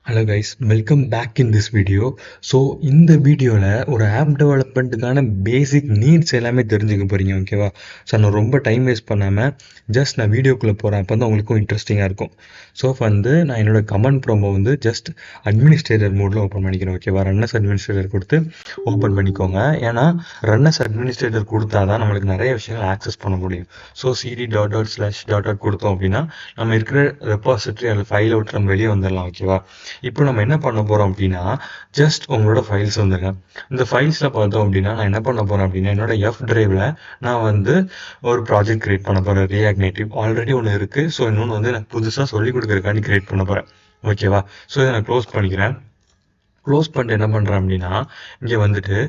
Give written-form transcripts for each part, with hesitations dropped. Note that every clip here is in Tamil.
Hello guys, welcome back in this video. So இந்த வீடியோவில் ஒரு ஆப் டெவலப்மெண்ட்டுக்கான பேசிக் நீட்ஸ் எல்லாமே தெரிஞ்சுக்க போகிறீங்க, ஓகேவா? ஸோ நான் ரொம்ப டைம் வேஸ்ட் பண்ணாமல் ஜஸ்ட் நான் வீடியோக்குள்ளே போகிறேன், அப்போ தான் உங்களுக்கும் இன்ட்ரெஸ்டிங்காக இருக்கும். ஸோ நான் என்னோட கமெண்ட் ப்ரோமோ ஜஸ்ட் அட்மினிஸ்ட்ரேட்டர் மோடில் ஓப்பன் பண்ணிக்கிறேன், ஓகேவா? ரன்னர்ஸ் அட்மினிஸ்ட்ரேட்டர் கொடுத்து ஓப்பன் பண்ணிக்கோங்க. ஏன்னா ரன்னர்ஸ் அட்மினிஸ்ட்ரேட்டர் கொடுத்தா தான் நம்மளுக்கு நிறைய விஷயங்கள் ஆக்சஸ் பண்ண முடியும். ஸோ cd././ கொடுத்தோம் அப்படின்னா நம்ம இருக்கிற ரெபாசிட்டரி அதில் ஃபைலை விட்டு நம்ம வெளியே வந்துடலாம், ஓகேவா? இப்போ நம்ம என்ன பண்ண போகிறோம் அப்படின்னா, ஜஸ்ட் உங்களோட ஃபைல்ஸ் வந்துங்க. இந்த ஃபைல்ஸில் பார்த்தோம் அப்படின்னா நான் என்ன பண்ண போகிறேன் அப்படின்னா, என்னோட எஃப் டிரைவில் நான் ஒரு ப்ராஜெக்ட் கிரியேட் பண்ண போகிறேன். ரியாக்ட் நேட்டிவ் ஆல்ரெடி ஒன்று இருக்குது. ஸோ இன்னொன்று எனக்கு புதுசாக சொல்லிக் கொடுக்குறதுக்காண்டி கிரியேட் பண்ண போகிறேன், ஓகேவா? ஸோ இதை நான் க்ளோஸ் பண்ணிக்கிறேன். க்ளோஸ் பண்ணிட்டு என்ன பண்ணுறேன் அப்படின்னா, இங்கே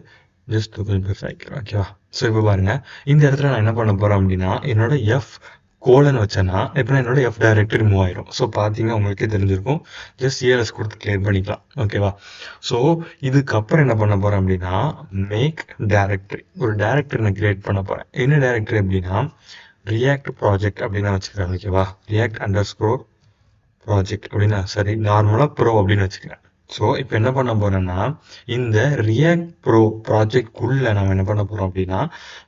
ஜஸ்ட் கொஞ்சம் பெருசாகிக்கிறேன், ஓகேவா? ஸோ இப்போ பாருங்கள், இந்த இடத்துல நான் என்ன பண்ண போகிறேன் அப்படின்னா, என்னோட எஃப் கோலன் வச்சேன்னா இப்போ என்னோட எஃப் டைரக்டரி மூவ் ஆயிரும். ஸோ பார்த்தீங்கன்னா உங்களுக்கே தெரிஞ்சிருக்கும். ஜஸ்ட் சிஎல்எஸ் கொடுத்து கிளியர் பண்ணிக்கலாம், ஓகேவா? ஸோ இதுக்கப்புறம் என்ன பண்ண போகிறேன் அப்படின்னா, மேக் டைரக்டரி, ஒரு டைரக்டரி நான் கிரியேட் பண்ண போகிறேன். என்ன டைரக்டரி அப்படின்னா, ரியாக்ட் ப்ராஜெக்ட் அப்படின்னு வச்சுக்கிறேன், ஓகேவா? ரியாக்ட்_ப்ராஜெக்ட் அப்படின்னா, சரி, நார்மலாக ப்ரோ அப்படின்னு வச்சுக்கிறேன். ஸோ இப்போ என்ன பண்ண போகிறேன்னா, இந்த ரியாக்ட் ப்ரோ ப்ராஜெக்ட்குள்ளே நம்ம என்ன பண்ண போகிறோம் அப்படின்னா,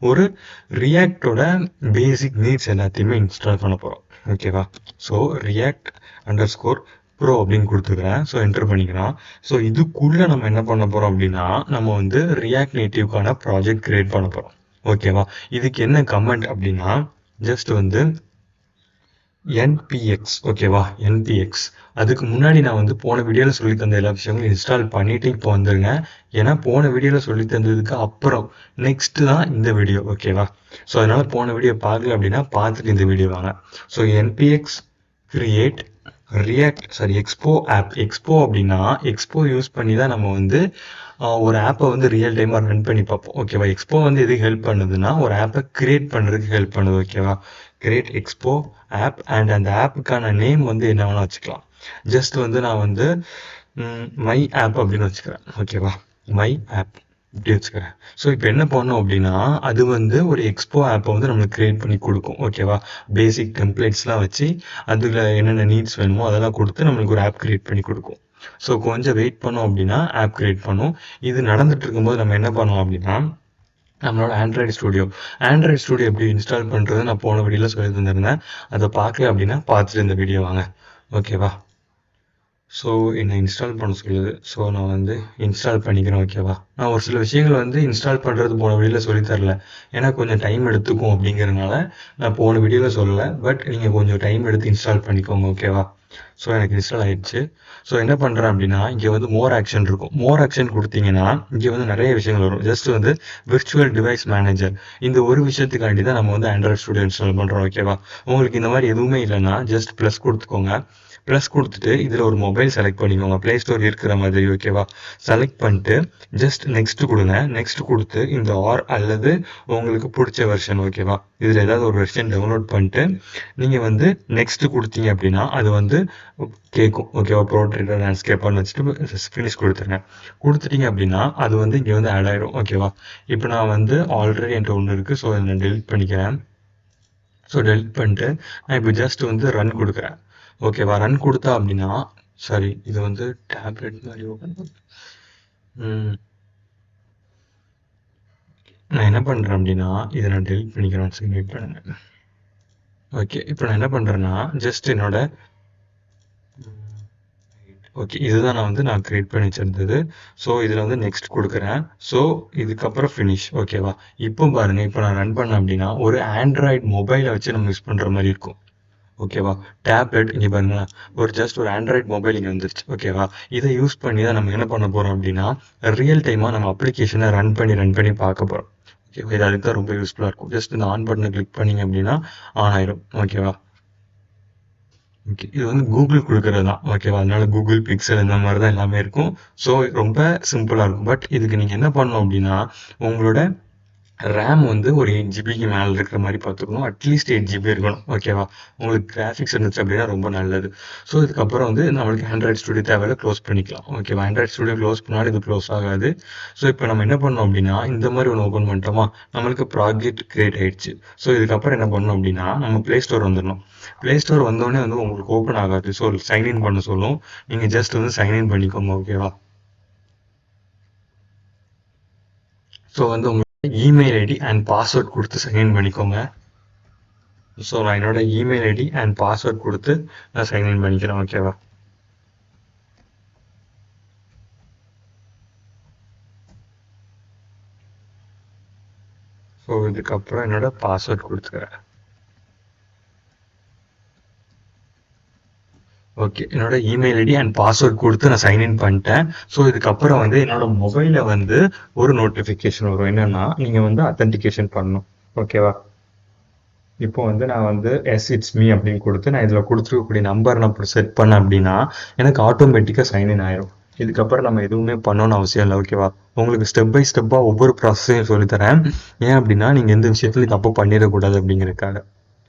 ஒரு ரியாக்டோட பேசிக் நீட்ஸ் எல்லாத்தையுமே இன்ஸ்டால் பண்ண போகிறோம், ஓகேவா? ஸோ ரியாக்ட்_ப்ரோ அப்படின்னு கொடுத்துக்கிறேன். ஸோ என்டர் பண்ணிக்கலாம். ஸோ இதுக்குள்ளே நம்ம என்ன பண்ண போகிறோம் அப்படின்னா, நம்ம ரியாக்ட் நேட்டிவ்க்கான ப்ராஜெக்ட் கிரியேட் பண்ண போகிறோம், ஓகேவா? இதுக்கு என்ன கமெண்ட் அப்படின்னா, ஜஸ்ட் npx, ஓகேவா? npx. அதுக்கு முன்னாடி நான் போன வீடியோவில் சொல்லி தந்த எல்லா விஷயங்களும் இன்ஸ்டால் பண்ணிட்டு இப்போ வந்துருங்க. ஏன்னா போன வீடியோவில் சொல்லி தந்ததுக்கு அப்புறம் நெக்ஸ்ட் தான் இந்த வீடியோ, ஓகேவா? ஸோ அதனால போன வீடியோ பார்க்கல அப்படின்னா பார்த்துட்டு இந்த வீடியோ வாங்க. So npx create expo app. Expo அப்படின்னா எக்ஸ்போ யூஸ் பண்ணி தான் நம்ம ஒரு ஆப்பை ரியல் டைமாக ரன் பண்ணி பார்ப்போம், ஓகேவா? எக்ஸ்போ எதுக்கு ஹெல்ப் பண்ணுதுன்னா, ஒரு ஆப்பை கிரியேட் பண்ணுறதுக்கு ஹெல்ப் பண்ணுது, ஓகேவா? Create expo app. அண்ட் அந்த ஆப்புக்கான நேம் என்ன வேணால் வச்சுக்கலாம். ஜஸ்ட் நான் மை ஆப் அப்படின்னு வச்சுக்கிறேன், ஓகேவா? மை ஆப் இப்படி வச்சுக்கிறேன். ஸோ இப்போ என்ன பண்ணோம் அப்படின்னா, அது ஒரு எக்ஸ்போ ஆப்பை நம்மளுக்கு கிரியேட் பண்ணி கொடுக்கும், ஓகேவா? பேசிக் டெம்ப்ளேட்ஸ்லாம் வச்சு அதில் என்னென்ன நீட்ஸ் வேணுமோ அதெல்லாம் கொடுத்து நம்மளுக்கு ஒரு ஆப் கிரியேட் பண்ணி கொடுக்கும். ஸோ கொஞ்சம் வெயிட் பண்ணோம் அப்படின்னா ஆப் கிரியேட் பண்ணும். இது நடந்துட்டு இருக்கும்போது நம்ம என்ன பண்ணோம் அப்படின்னா, நம்மளோட ஆண்ட்ராய்டு ஸ்டுடியோ எப்படி இன்ஸ்டால் பண்ணுறது நான் போன வீடியோவில் சொல்லி தந்திருந்தேன். அதை பார்க்கல அப்படின்னா பார்த்துட்டு இந்த வீடியோ வாங்க, ஓகேவா? ஸோ என்னை இன்ஸ்டால் பண்ண சொல்லுது. ஸோ நான் இன்ஸ்டால் பண்ணிக்கிறேன், ஓகேவா? நான் ஒரு சில விஷயங்கள் இன்ஸ்டால் பண்ணுறது போன வீடியோவில் சொல்லித்தரல. ஏன்னா கொஞ்சம் டைம் எடுத்துக்கும் அப்படிங்கிறதுனால நான் போன வீடியோவில் சொல்லலை. பட் நீங்கள் கொஞ்சம் டைம் எடுத்து இன்ஸ்டால் பண்ணிக்கோங்க, ஓகேவா? ஸோ எனக்கு இன்ஸ்டால் ஆயிடுச்சு. ஸோ என்ன பண்ணுறேன் அப்படின்னா, இங்கே மோர் ஆக்ஷன் இருக்கும். மோர் ஆக்ஷன் கொடுத்தீங்கன்னா இங்கே நிறைய விஷயங்கள் வரும். ஜஸ்ட் விர்ச்சுவல் டிவைஸ் மேனேஜர், இந்த ஒரு விஷயத்துக்காண்டி தான் நம்ம ஆண்ட்ராய்டு ஸ்டுடியோ இன்ஸ்டால் பண்ணுறோம், ஓகேவா? உங்களுக்கு இந்த மாதிரி எதுவுமே இல்லைன்னா ஜஸ்ட் ப்ளஸ் கொடுத்துக்கோங்க. ப்ளஸ் கொடுத்துட்டு இதில் ஒரு மொபைல் செலக்ட் பண்ணிக்கோங்க, ப்ளே ஸ்டோர் இருக்கிற மாதிரி, ஓகேவா? செலக்ட் பண்ணிட்டு ஜஸ்ட் நெக்ஸ்ட் கொடுங்க. நெக்ஸ்ட் கொடுத்து இந்த அல்லது உங்களுக்கு பிடிச்ச வெர்ஷன், ஓகேவா? இதில் ஏதாவது ஒரு வெர்ஷன் டவுன்லோட் பண்ணிட்டு நீங்கள் நெக்ஸ்ட் கொடுத்தீங்க அப்படின்னா அது கேட்கும், ஓகேவா? ப்ரோட்ரேட்டர் லேண்ட்ஸ்கேப்பர்னு வச்சுட்டு ஃபினிஷ் கொடுத்துருங்க. கொடுத்துட்டீங்க அப்படின்னா அது இங்கே ஆட் ஆயிடும், ஓகேவா? இப்போ நான் ஆல்ரெடி என்கிட்ட ஒன்று இருக்குது. ஸோ அதை நான் டெலிட் பண்ணிக்கிறேன். ஸோ டெலிட் பண்ணிட்டு நான் இப்போ ஜஸ்ட் ரன் கொடுக்குறேன், ஓகேவா? ரன் கொடுத்தா அப்படின்னா, சாரி, இது டேப்லெட் மாதிரி ஓப்பன் நான் என்ன பண்ணுறேன் அப்படின்னா, இதை நான் டெலிட் பண்ணிக்கிறேன். சரி, வெயிட் பண்ணுங்க. ஓகே, இப்போ நான் என்ன பண்ணுறேன்னா, ஜஸ்ட் என்னோட ஓகே, இதுதான் நான் கிரியேட் பண்ணி வச்சிருந்தது. ஸோ இதில் நெக்ஸ்ட் கொடுக்குறேன். ஸோ இதுக்கப்புறம் ஃபினிஷ், ஓகேவா? இப்போ பாருங்கள், இப்போ நான் ரன் பண்ணேன் அப்படின்னா ஒரு ஆண்ட்ராய்டு மொபைலை வச்சு நம்ம யூஸ் பண்ணுற மாதிரி இருக்கும், ஓகேவா? டேப்லெட் இங்கே பாருங்க, ஜஸ்ட் ஒரு ஆண்ட்ராய்டு மொபைல் இங்கே வந்துருச்சு, ஓகேவா? இதை யூஸ் பண்ணி தான் நம்ம என்ன பண்ண போகிறோம் அப்படின்னா, ரியல் டைமாக நம்ம அப்ளிகேஷனை ரன் பண்ணி பார்க்க போகிறோம், ஓகேவா? இது அதுக்கு தான் ரொம்ப யூஸ்ஃபுல்லாக இருக்கும். ஜஸ்ட் இந்த ஆன் பட்டனை கிளிக் பண்ணிங்க அப்படின்னா ஆன் ஆயிடும், ஓகேவா? ஓகே, இது கூகுள் கொடுக்குறது தான், ஓகேவா? அதனால கூகுள் பிக்சல் இந்த மாதிரி தான் எல்லாமே இருக்கும். ஸோ ரொம்ப சிம்பிளாக இருக்கும். பட் இதுக்கு நீங்கள் என்ன பண்ணணும் அப்படின்னா, உங்களோட ரேம் வந்து ஒரு 8 ஜிபிக்கு மேலே இருக்கிற மாதிரி பார்த்துக்கணும். அட்லீஸ்ட் 8 ஜிபி இருக்கணும். ஓகேவா? உங்களுக்கு கிராஃபிக்ஸ் இருந்துச்சு அப்படின்னா ரொம்ப நல்லது. ஸோ இதுக்கப்புறம் வந்து நம்மளுக்கு ஆண்ட்ராய்ட் ஸ்டுடியோ தேவையில்ல, க்ளோஸ் பண்ணிக்கலாம். ஓகேவா? ஆண்ட்ராய்ட் ஸ்டுடியோ க்ளோஸ் பண்ணாலும் இது க்ளோஸ் ஆகாது. ஸோ இப்போ நம்ம என்ன பண்ணோம் அப்படின்னா இந்த மாதிரி ஒன்று ஓப்பன் பண்ணிட்டோமா, நம்மளுக்கு ப்ராஜெக்ட் கிரியேட் ஆயிடுச்சு. ஸோ இதுக்கப்புறம் என்ன பண்ணணும் அப்படின்னா நம்ம ப்ளே ஸ்டோர் வந்துடணும். ப்ளே ஸ்டோர் வந்தோடனே வந்து உங்களுக்கு ஓப்பன் ஆகாது. ஸோ சைன்இன் பண்ண சொல்லும். நீங்கள் ஜஸ்ட் வந்து சைன்இன் பண்ணிக்கோங்க. ஓகேவா? ஸோ வந்து உங்களோட இமெயில் ஐடி அண்ட் பாஸ்வேர்ட் கொடுத்து சைன்இன் பண்ணிக்கோங்க. ஸோ நான் என்னோட இமெயில் ஐடி அண்ட் பாஸ்வேர்ட் கொடுத்து நான் சைன்இன் பண்ணிக்கிறேன். ஓகேவா? ஸோ இதுக்கப்புறம் என்னோட பாஸ்வேர்ட் கொடுத்துக்கிறேன். ஓகே, என்னோட இமெயில் ஐடி அண்ட் பாஸ்வேர்ட் கொடுத்து நான் சைன்இன் பண்ணிட்டேன். ஸோ இதுக்கப்புறம் வந்து என்னோட மொபைலில் வந்து ஒரு நோட்டிஃபிகேஷன் வரும். என்னன்னா நீங்கள் வந்து அத்தன்டிகேஷன் பண்ணணும். ஓகேவா? இப்போ வந்து நான் வந்து இட்ஸ் மீ அப்படின்னு கொடுத்து நான் இதில் கொடுத்துருக்கக்கூடிய நம்பர் நான் செட் பண்ணேன் அப்படின்னா எனக்கு ஆட்டோமேட்டிக்காக சைன்இன் ஆயிரும். இதுக்கப்புறம் நம்ம எதுவுமே பண்ணணும்னு அவசியம் இல்லை. ஓகேவா? உங்களுக்கு ஸ்டெப் பை ஸ்டெப்பாக ஒவ்வொரு ப்ராசஸையும் சொல்லித்தரேன். ஏன் அப்படின்னா நீங்கள் எந்த விஷயத்துலையும் தப்பு பண்ணிடக்கூடாது அப்படிங்கிறதுக்காக.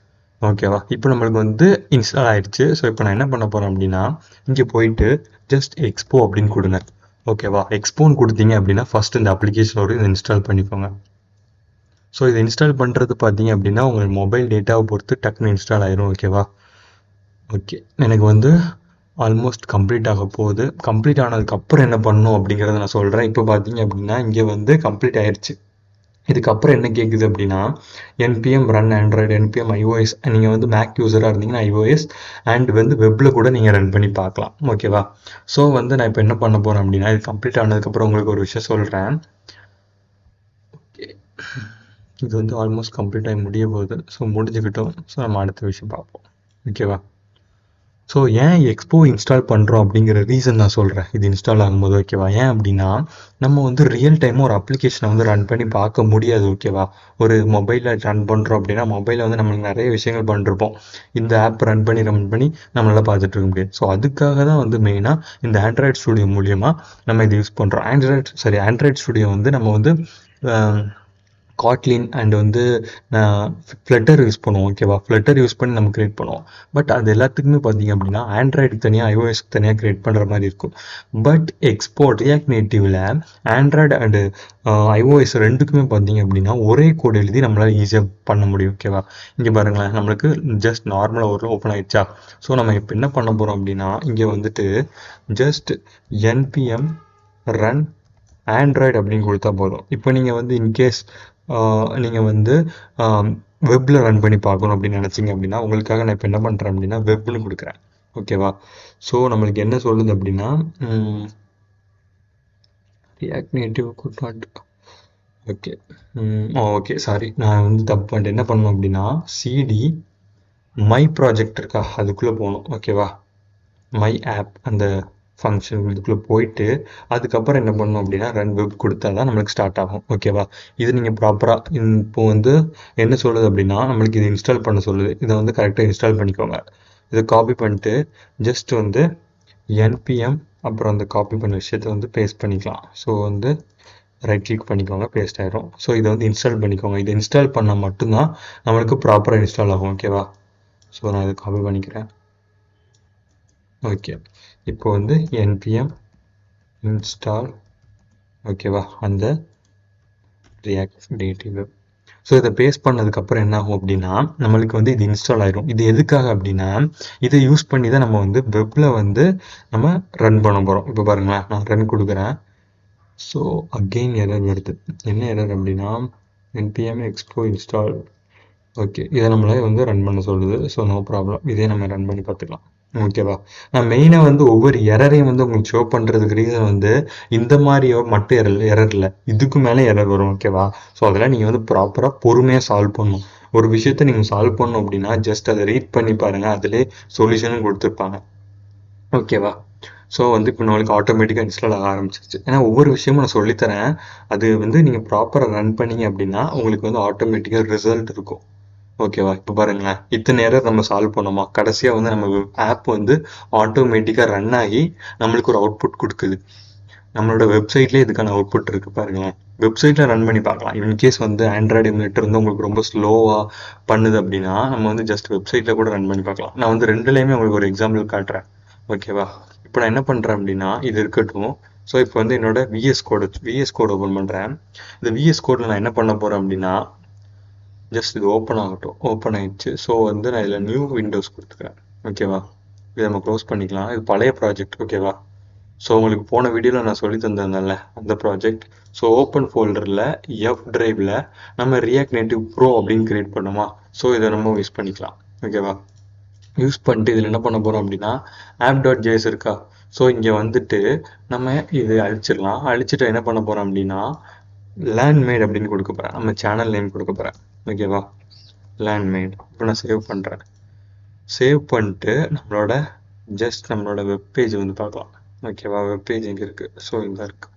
ஓகேவா? இப்போ நம்மளுக்கு வந்து இன்ஸ்டால் ஆயிடுச்சு. ஸோ இப்போ நான் என்ன பண்ண போகிறேன் அப்படின்னா இங்கே போயிட்டு ஜஸ்ட் எக்ஸ்போ அப்படின்னு கொடுங்க. ஓகேவா? எக்ஸ்போன்னு கொடுத்தீங்க அப்படின்னா ஃபர்ஸ்ட் இந்த அப்ளிகேஷனோட இதை இன்ஸ்டால் பண்ணிக்கோங்க. ஸோ இதை இன்ஸ்டால் பண்ணுறது பார்த்தீங்க அப்படின்னா உங்களுக்கு மொபைல் டேட்டாவை பொறுத்து டக்குன்னு இன்ஸ்டால் ஆயிரும். ஓகேவா? ஓகே, எனக்கு வந்து ஆல்மோஸ்ட் கம்ப்ளீட் ஆக போகுது. கம்ப்ளீட் ஆனதுக்கப்புறம் என்ன பண்ணணும் அப்படிங்கிறத நான் சொல்கிறேன். இப்போ பார்த்தீங்க அப்படின்னா இங்கே வந்து கம்ப்ளீட் ஆயிடுச்சு. இதுக்கப்புறம் என்ன கேட்குது அப்படின்னா NPM run Android, NPM iOS. நீங்கள் வந்து மேக் யூஸராக இருந்தீங்கன்னா ஐஓஎஸ் அண்ட் வந்து வெப்பில் கூட நீங்கள் ரன் பண்ணி பார்க்கலாம். ஓகேவா? ஸோ வந்து நான் இப்போ என்ன பண்ண போகிறேன் அப்படின்னா இது கம்ப்ளீட் ஆனதுக்கப்புறம் உங்களுக்கு ஒரு விஷயம் சொல்கிறேன். ஓகே, இது வந்து ஆல்மோஸ்ட் கம்ப்ளீட் ஆகி முடிய போகுது. ஸோ முடிஞ்சுக்கிட்டோம். ஸோ நம்ம அடுத்த விஷயம் பார்ப்போம். ஓகேவா? ஸோ ஏன் எக்ஸ்போ இன்ஸ்டால் பண்ணுறோம் அப்படிங்கிற ரீசன் நான் சொல்கிறேன் இது இன்ஸ்டால் ஆகும்போது. ஓகேவா? ஏன் அப்படின்னா நம்ம வந்து ரியல் டைமாக ஒரு அப்ளிகேஷனை வந்து ரன் பண்ணி பார்க்க முடியாது. ஓகேவா? ஒரு மொபைலில் ரன் பண்ணுறோம் அப்படின்னா மொபைலில் வந்து நம்மளுக்கு நிறைய விஷயங்கள் பண்ணிருப்போம். இந்த ஆப் ரன் பண்ணி நம்மளால் பார்த்துட்டு இருக்க முடியாது. ஸோ அதுக்காக தான் வந்து மெயினாக இந்த ஆண்ட்ராய்டு ஸ்டுடியோ மூலியமாக நம்ம இது யூஸ் பண்ணுறோம். ஆண்ட்ராய்டு ஸ்டுடியோ வந்து நம்ம வந்து காட்லின் அண்ட் வந்து ஃப்ளட்டர் யூஸ் பண்ணுவோம். ஓகேவா? ஃப்ளட்டர் யூஸ் பண்ணி நம்ம கிரியேட் பண்ணுவோம். பட் அது எல்லாத்துக்குமே பார்த்தீங்க அப்படின்னா ஆண்ட்ராய்டுக்கு தனியாக ஐஓஎஸ்க்கு தனியாக கிரியேட் பண்ணுற மாதிரி இருக்கும். பட் எக்ஸ்போர்ட் ரியாக்ட் நேட்டிவில் ஆண்ட்ராய்டு அண்டு ஐஓஎஸ் ரெண்டுக்குமே பார்த்தீங்க அப்படின்னா ஒரே கோடு எழுதி நம்மளால் ஈஸியாக பண்ண முடியும். ஓகேவா? இங்கே பாருங்களேன், நம்மளுக்கு ஜஸ்ட் நார்மலாக ஒரு ஓப்பன் ஆயிடுச்சா? ஸோ நம்ம இப்போ என்ன பண்ண போகிறோம் அப்படின்னா இங்கே வந்துட்டு ஜஸ்ட் என்பிஎம் ரன் ஆண்ட்ராய்டு அப்படின்னு கொடுத்தா போதும். இப்போ நீங்கள் வந்து இன்கேஸ் நீங்கள் வந்து வெப்பில் ரன் பண்ணி பார்க்கணும் அப்படின்னு நினச்சிங்க அப்படின்னா உங்களுக்காக நான் இப்போ என்ன பண்ணுறேன் அப்படின்னா வெப்னு கொடுக்குறேன். ஓகேவா? ஸோ நம்மளுக்கு என்ன சொல்லுது அப்படின்னா react native could not. Okay, okay, sorry, நான் வந்து தப்பு பண்ணிட்டு என்ன பண்ணணும் அப்படின்னா சிடி மை ப்ராஜெக்ட் இருக்கா அதுக்குள்ளே போகணும். ஓகேவா? மை ஆப் அந்த ஃபங்க்ஷன் இதுக்குள்ளே போயிட்டு அதுக்கப்புறம் என்ன பண்ணணும் அப்படின்னா ரன் வெப் கொடுத்தா தான் நம்மளுக்கு ஸ்டார்ட் ஆகும். ஓகேவா? இது நீங்கள் ப்ராப்பராக இப்போ வந்து என்ன சொல்லுது அப்படின்னா நம்மளுக்கு இது இன்ஸ்டால் பண்ண சொல்லுது. இதை வந்து கரெக்டாக இன்ஸ்டால் பண்ணிக்கோங்க. இதை காப்பி பண்ணிட்டு ஜஸ்ட் வந்து என்பிஎம் அப்புறம் அந்த காப்பி பண்ண விஷயத்தை வந்து பேஸ்ட் பண்ணிக்கலாம். ஸோ வந்து ரைட் கிளிக் பண்ணிக்கோங்க, பேஸ்ட் ஆயிரும். ஸோ இதை வந்து இன்ஸ்டால் பண்ணிக்கோங்க. இதை இன்ஸ்டால் பண்ணால் மட்டும்தான் நம்மளுக்கு ப்ராப்பராக இன்ஸ்டால் ஆகும். ஓகேவா? ஸோ நான் இதை காப்பி பண்ணிக்கிறேன். ஓகே, இப்போ வந்து என்பிஎம் இன்ஸ்டால். ஓகேவா? அந்த ரியாக்ட் நேட்டிவ் வெப். ஸோ இதை பேஸ்ட் பண்ணதுக்கப்புறம் என்ன ஆகும் அப்படின்னா நம்மளுக்கு வந்து இது இன்ஸ்டால் ஆயிரும். இது எதுக்காக அப்படின்னா இதை யூஸ் பண்ணி தான் நம்ம வந்து வெப்பில் வந்து நம்ம ரன் பண்ண போகிறோம். இப்போ பாருங்களேன், நான் ரன் கொடுக்குறேன். ஸோ அகெயின் எரர் வருது. என்ன எரர் அப்படின்னா என்பிஎம் எக்ஸ்போ இன்ஸ்டால். ஓகே, இதை நம்மளே வந்து ரன் பண்ண சொல்லுது. ஸோ நோ ப்ராப்ளம், இதே நம்ம ரன் பண்ணி பார்த்துக்கலாம். ஓகேவா? நான் மெயினாக வந்து ஒவ்வொரு எரரையும் வந்து உங்களுக்கு ஷோ பண்ணுறதுக்கு ரீசன் வந்து இந்த மாதிரியோ மட்டும் எரர் இல்லை, இதுக்கு மேலே எரர் வரும். ஓகேவா? ஸோ அதெல்லாம் நீங்கள் வந்து ப்ராப்பராக பொறுமையாக சால்வ் பண்ணணும். ஒரு விஷயத்தை நீங்கள் சால்வ் பண்ணணும் அப்படின்னா ஜஸ்ட் அதை ரீட் பண்ணி பாருங்கள், அதிலே சொல்யூஷனும் கொடுத்துருப்பாங்க. ஓகேவா? ஸோ வந்து இப்போ நம்மளுக்கு ஆட்டோமேட்டிக்காக இன்ஸ்டால் ஆக ஆரம்பிச்சிருச்சு. ஏன்னா ஒவ்வொரு விஷயமும் நான் சொல்லித்தரேன். அது வந்து நீங்கள் ப்ராப்பராக ரன் பண்ணீங்க அப்படின்னா உங்களுக்கு வந்து ஆட்டோமேட்டிக்காக ரிசல்ட் இருக்கும். ஓகேவா? இப்போ பாருங்களேன், இத்தனை எரர் நம்ம சால்வ் பண்ணோமா, கடைசியாக வந்து நம்ம ஆப் வந்து ஆட்டோமேட்டிக்காக ரன் ஆகி நம்மளுக்கு ஒரு அவுட்புட் கொடுக்குது. நம்மளோட வெப்சைட்லேயே இதுக்கான அவுட்புட் இருக்குது பாருங்களேன். வெப்சைட்டில் ரன் பண்ணி பார்க்கலாம். இன்கேஸ் வந்து ஆண்ட்ராய்டு எமுலேட்டர் வந்து உங்களுக்கு ரொம்ப ஸ்லோவாக பண்ணுது அப்படின்னா நம்ம வந்து ஜஸ்ட் வெப்சைட்டில் கூட ரன் பண்ணி பார்க்கலாம். நான் வந்து ரெண்டுலேயுமே உங்களுக்கு ஒரு எக்ஸாம்பிள் காட்டுறேன். ஓகேவா? இப்போ நான் என்ன பண்ணுறேன் அப்படின்னா இது இருக்கட்டும். ஸோ இப்போ வந்து என்னோட விஎஸ் கோட் ஓப்பன் பண்ணுறேன். இந்த விஎஸ் கோடில் நான் என்ன பண்ண போகிறேன் அப்படின்னா ஜஸ்ட் இது ஓப்பன் ஆகட்டும். ஓப்பன் ஆயிடுச்சு. ஸோ வந்து நான் இதில் நியூ விண்டோஸ் கொடுத்துக்கிறேன். ஓகேவா? இதை நம்ம க்ளோஸ் பண்ணிக்கலாம். இது பழைய ப்ராஜெக்ட். ஓகேவா? ஸோ உங்களுக்கு போன வீடியோவில் நான் சொல்லி தந்திருந்தேன்ல அந்த ப்ராஜெக்ட். ஸோ ஓப்பன் ஃபோல்டரில் எஃப் டிரைவில் நம்ம ரியாக்ட் நேட்டிவ் ப்ரோ அப்படின்னு கிரியேட் பண்ணோமா. ஸோ இதை நம்ம யூஸ் பண்ணிக்கலாம். ஓகேவா? யூஸ் பண்ணிட்டு இதில் என்ன பண்ண போகிறோம் அப்படின்னா app.js இருக்கா. ஸோ இங்கே வந்துட்டு நம்ம இது அழிச்சிடலாம். அழிச்சிட்டு என்ன பண்ண போகிறோம் அப்படின்னா லேண்ட்மேட் அப்படின்னு கொடுக்க போகிறேன். நம்ம சேனல் நேம் கொடுக்க போகிறேன். ஓகேவா? லேண்ட்மேட். இப்போ நான் சேவ் பண்ணுறேன். சேவ் பண்ணிட்டு நம்மளோட வெப்பேஜ் வந்து பார்க்கலாம். ஓகேவா? வெப்பேஜ் எங்கே இருக்குது? ஸோ இங்கே இருக்குது.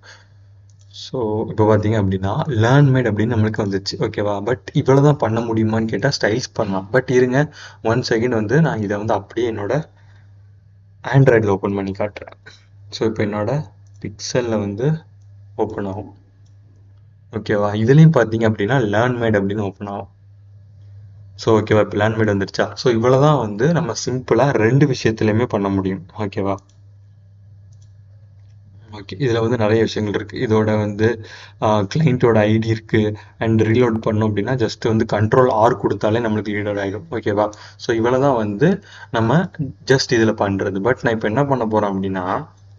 ஸோ இப்போ பார்த்தீங்க அப்படின்னா லேண்ட்மேட் அப்படின்னு நம்மளுக்கு வந்துச்சு. ஓகேவா? பட் இவ்வளோ தான் பண்ண முடியுமான்னு கேட்டால் ஸ்டைல்ஸ் பண்ணலாம். பட் இருங்க 1 செகண்ட் வந்து நான் இதை வந்து அப்படியே என்னோட ஆண்ட்ராய்டில் ஓப்பன் பண்ணி காட்டுறேன். ஸோ இப்போ என்னோட பிக்சலில் வந்து ஓப்பன் ஆகும். ஓகேவா? இதுலேயும் பார்த்தீங்க அப்படின்னா லேண்ட்மேட் அப்படின்னு ஓப்பன் ஆகும். ஸோ ஓகேவா? இப்போ லேண்ட்மேட் வந்துருச்சா. ஸோ இவ்வளோ தான் வந்து நம்ம சிம்பிளாக 2 விஷயத்துலையுமே பண்ண முடியும். ஓகேவா? ஓகே. இதில் வந்து நிறைய விஷயங்கள் இருக்குது. இதோட வந்து கிளைண்ட்டோட ஐடி இருக்குது. அண்ட் ரீலோட் பண்ணோம் அப்படின்னா ஜஸ்ட் வந்து Ctrl+R கொடுத்தாலே நம்மளுக்கு ரீலோட் ஆகிடும். ஓகேவா? ஸோ இவ்வளோ தான் வந்து நம்ம ஜஸ்ட் இதில் பண்ணுறது. பட் நான் இப்போ என்ன பண்ண போகிறேன் அப்படின்னா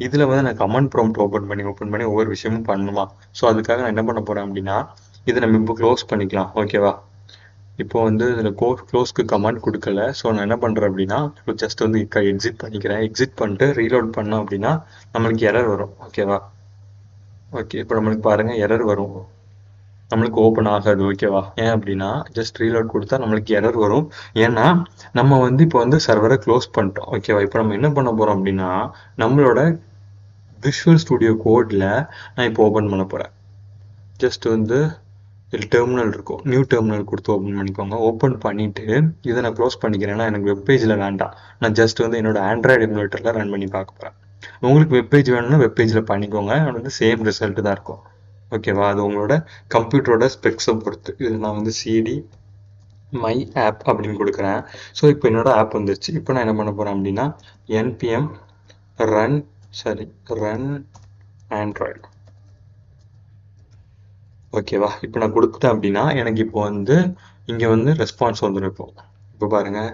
இதில் வந்து நான் கமெண்ட் ப்ராம்ப்ட் ஓப்பன் பண்ணி ஒவ்வொரு விஷயமும் பண்ணணுமா. ஸோ அதுக்காக நான் என்ன பண்ண போகிறேன் அப்படின்னா இதை நம்ம இப்போ க்ளோஸ் பண்ணிக்கலாம். ஓகேவா? இப்போ வந்து இதில் க்ளோஸ்க்கு கமாண்ட் கொடுக்கல. ஸோ நான் என்ன பண்ணுறேன் அப்படின்னா ஜஸ்ட் வந்து எக்ஸிட் பண்ணிக்கிறேன். எக்ஸிட் பண்ணிட்டு ரீலோட் பண்ணோம் அப்படின்னா நம்மளுக்கு எரர் வரும். ஓகேவா? ஓகே. இப்போ நம்மளுக்கு பாருங்கள் எரர் வரும். நம்மளுக்கு ஓப்பன் ஆகாது. ஓகேவா? ஏன் அப்படின்னா ஜஸ்ட் ரீலோட் கொடுத்தா நம்மளுக்கு எரர் வரும். ஏன்னா நம்ம வந்து இப்போ வந்து சர்வரை க்ளோஸ் பண்ணிட்டோம். ஓகேவா? இப்போ நம்ம என்ன பண்ண போகிறோம் அப்படின்னா நம்மளோட விஷுவல் ஸ்டுடியோ கோடில் நான் இப்போ ஓப்பன் பண்ண போகிறேன். ஜஸ்ட் வந்து இதில் டெர்மினல் இருக்கும். நியூ டெர்மினல் கொடுத்து ஓப்பன் பண்ணிக்கோங்க. ஓப்பன் பண்ணிவிட்டு இதை நான் க்ளோஸ் பண்ணிக்கிறேன். ஏன்னா எனக்கு வெப்பேஜில் வேண்டாம். நான் ஜஸ்ட் வந்து என்னோட ஆண்ட்ராய்டு எமுலேட்டரில் ரன் பண்ணி பார்க்க போகிறேன். உங்களுக்கு வெப்பேஜ் வேணும்னா வெப்பேஜில் பண்ணிக்கோங்க. அது வந்து சேம் ரிசல்ட் தான் இருக்கும். ஓகேவா? அது உங்களோட கம்ப்யூட்டரோட ஸ்பெக்ஸை பொறுத்து. இதில் நான் வந்து சிடி மை ஆப் அப்படின்னு கொடுக்குறேன். ஸோ இப்போ என்னோட ஆப் வந்துருச்சு. இப்போ நான் என்ன பண்ண போகிறேன் அப்படின்னா npm ரன் ஆண்ட்ராய்டு. ஓகேவா? இப்போ நான் கொடுத்துட்டேன் அப்படின்னா எனக்கு இப்போ வந்து இங்கே வந்து ரெஸ்பான்ஸ் வந்துடும். இப்போ பாருங்கள்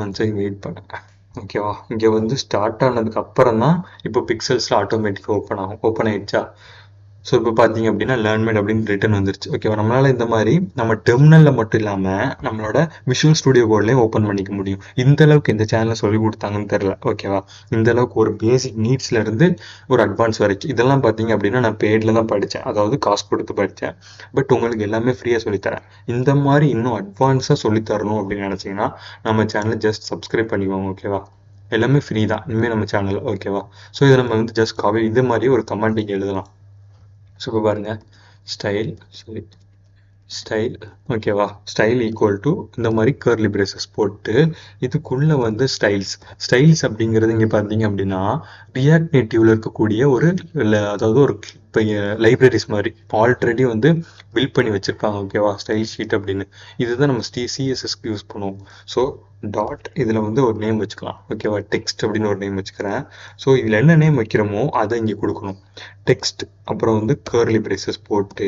1 செகண்ட் வெயிட் பண்ணுங்க. ஓகேவா? இங்கே வந்து ஸ்டார்ட் ஆனதுக்கு அப்புறம் தான் இப்போ பிக்சல்ஸில் ஆட்டோமேட்டிக்காக ஓப்பன் ஆகும். ஓப்பன் ஆயிடுச்சா. ஸோ இப்போ பார்த்தீங்க அப்படின்னா லேண்ட்மேட் அப்படின்னு ரிட்டர்ன் வந்துருச்சு. ஓகேவா? நம்மளால் இந்த மாதிரி நம்ம டெர்மினலில் மட்டும் இல்லாமல் நம்மளோட விஷுவல் ஸ்டுடியோ கோட்லேயும் ஓப்பன் பண்ணிக்க முடியும். இந்த அளவுக்கு இந்த சேனலில் சொல்லி கொடுத்தாங்கன்னு தெரில. ஓகேவா? இந்த அளவுக்கு ஒரு பேசிக் நீட்ஸ்லேருந்து ஒரு அட்வான்ஸ் வரைக்கும் இதெல்லாம் பார்த்தீங்க அப்படின்னா நான் பெய்டில் தான் படித்தேன். அதாவது காசு கொடுத்து படித்தேன். பட் உங்களுக்கு எல்லாமே ஃப்ரீயாக சொல்லித்தரேன். இந்த மாதிரி இன்னும் அட்வான்ஸாக சொல்லித்தரணும் அப்படின்னு நினச்சிங்கன்னா நம்ம சேனலை ஜஸ்ட் சப்ஸ்கிரைப் பண்ணிக்கோங்க. ஓகேவா? எல்லாமே ஃப்ரீ தான் இனிமேல் நம்ம சேனல். ஓகேவா? ஸோ இதை நம்ம வந்து ஜஸ்ட் காப்பி இது மாதிரி ஒரு கமெண்ட் இங்கே எழுதலாம். ஸோ இப்போ பாருங்கள் ஸ்டைல் ஓகேவா? ஸ்டைல் ஈக்குவல் டு இந்த மாதிரி கர்லி பிரேசஸ் போட்டு இதுக்குள்ளே வந்து ஸ்டைல்ஸ் அப்படிங்கிறது இங்கே பார்த்தீங்க அப்படின்னா ரியாக்ட் நேட்டிவ்ல இருக்கக்கூடிய அதாவது ஒரு இப்போ லைப்ரரிஸ் மாதிரி ஆல்ரெடி வந்து பில்ட் பண்ணி வச்சுருப்பாங்க. ஓகேவா? ஸ்டைல் ஷீட் அப்படின்னு இதுதான் நம்ம சிஎஸ்எஸ்க்கு யூஸ் பண்ணுவோம். ஸோ டாட் இதில் வந்து ஒரு நேம் வச்சுக்கலாம். ஓகேவா? டெக்ஸ்ட் அப்படின்னு ஒரு நேம் வச்சுக்கிறேன். ஸோ இதில் என்ன நேம் வைக்கிறோமோ அதை இங்கே கொடுக்கணும். டெக்ஸ்ட் அப்புறம் வந்து கர்லி பிரேசஸ் போட்டு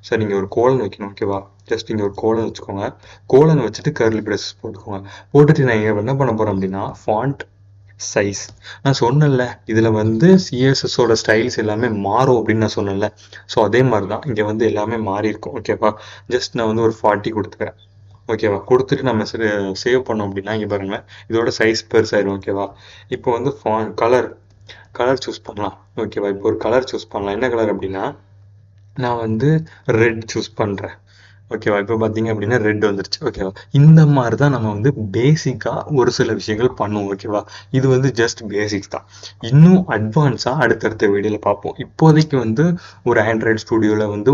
சார் நீங்கள் ஒரு கோலன் வைக்கணும். ஓகேவா? ஜஸ்ட் இங்கே ஒரு கோலன் வச்சுக்கோங்க. கோலன் வச்சுட்டு கர்லி பிரேசஸ் போட்டுக்கோங்க. போட்டுட்டு நான் இங்கே என்ன பண்ண போகிறேன் அப்படின்னா ஃபாண்ட் சைஸ் நான் சொன்னேன்ல இதில் வந்து சிஎஸ்எஸோட ஸ்டைல்ஸ் எல்லாமே மாறும் அப்படின்னு நான் சொன்னேன்ல. ஸோ அதே மாதிரி தான் இங்கே வந்து எல்லாமே மாறி இருக்கும். ஓகேவா? ஜஸ்ட் நான் வந்து ஒரு 40 கொடுத்துக்கிறேன். ஓகேவா? கொடுத்துட்டு நம்ம சேவ் பண்ணோம் அப்படின்னா இங்கே பாருங்களேன் இதோட சைஸ் பெருசாயிடும். ஓகேவா? இப்போ வந்து கலர் சூஸ் பண்ணலாம். ஓகேவா? இப்போ ஒரு கலர் சூஸ் பண்ணலாம். என்ன கலர் அப்படின்னா நான் வந்து ரெட் சூஸ் பண்ணுறேன். ஓகேவா? இப்போ பார்த்தீங்க அப்படின்னா ரெட் வந்துருச்சு. ஓகேவா? இந்த மாதிரி தான் நம்ம வந்து பேசிக்காக ஒரு சில விஷயங்கள் பண்ணுவோம். ஓகேவா? இது வந்து ஜஸ்ட் பேசிக்ஸ் தான். இன்னும் அட்வான்ஸாக அடுத்தடுத்த வீடியோவில் பார்ப்போம். இப்போதைக்கு வந்து ஒரு ஆண்ட்ராய்டு ஸ்டுடியோவில் வந்து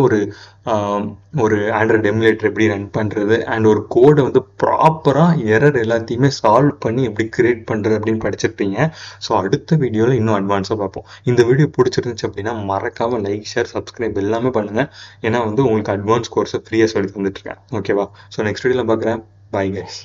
ஒரு ஆண்ட்ராய்டு எமுலேட்டர் எப்படி ரன் பண்ணுறது அண்ட் ஒரு கோடை வந்து ப்ராப்பராக எரர் எல்லாத்தையுமே சால்வ் பண்ணி எப்படி கிரியேட் பண்ணுறது அப்படின்னு படிச்சிருப்பீங்க. ஸோ அடுத்த வீடியோவில் இன்னும் அட்வான்ஸாக பார்ப்போம். இந்த வீடியோ பிடிச்சிருந்துச்சு அப்படின்னா மறக்காமல் லைக், ஷேர், சப்ஸ்கிரைப் எல்லாமே பண்ணுங்கள். ஏன்னா வந்து உங்களுக்கு அட்வான்ஸ் கோர்ஸை ஃப்ரீயாக சொல்லி தந்துட்டுருக்கேன். ஓகேவா? ஸோ நெக்ஸ்ட் வீடியோவில் பார்க்குறேன். Bye guys.